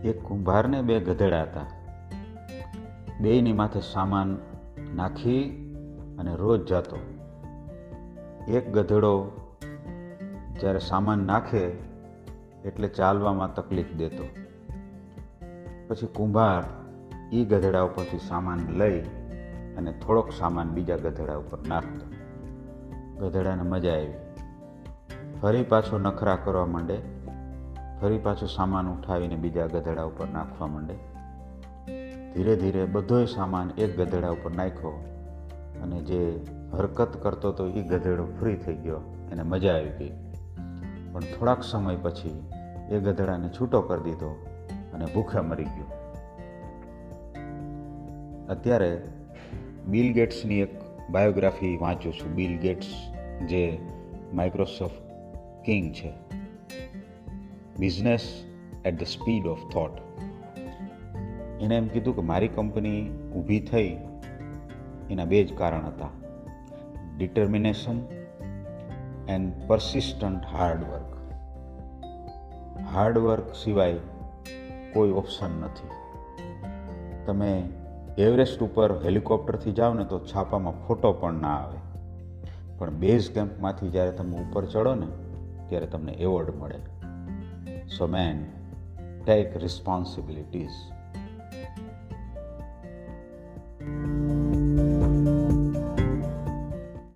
એક કુંભારને બે ગધેડા હતા. બેયની માથે સામાન નાખી અને રોજ જતો. એક ગધેડો જ્યારે સામાન નાખે એટલે ચાલવામાં તકલીફ દેતો. પછી કુંભાર એ ગધેડા ઉપરથી સામાન લઈ અને થોડોક સામાન બીજા ગધેડા ઉપર નાખતો. ગધેડાને મજા આવી. ફરી પાછો નખરા કરવા માંડે, ફરી પાછો સામાન ઉઠાવીને બીજા ગધેડા ઉપર નાખવા માંડે. ધીરે ધીરે બધોય સામાન એક ગધેડા ઉપર નાખ્યો અને જે હરકત કરતો હતો એ ગધેડો ફ્રી થઈ ગયો, એને મજા આવી ગઈ. પણ થોડાક સમય પછી એ ગધેડાને છૂટો કરી દીધો અને ભૂખે મરી ગયો. અત્યારે બિલ ગેટ્સની એક બાયોગ્રાફી વાંચું છું. બિલ ગેટ્સ જે માઇક્રોસોફ્ટ કિંગ છે. Business at the speed of thought. એણે એમ કીધું કે મારી કંપની ઊભી થઈ એના બે જ કારણ હતા: determination and persistent hard work. Hard work સિવાય કોઈ ઓપ્શન નથી. તમે એવરેસ્ટ ઉપર હેલિકોપ્ટરથી જાઓ ને તો છાપામાં ફોટો પણ ના આવે, પણ બેઝ કેમ્પમાંથી જ્યારે તમે ઉપર ચડો ને ત્યારે તમને એવોર્ડ મળે. સો મેન, ટેક રિસ્પોન્સિબિલિટીઝ.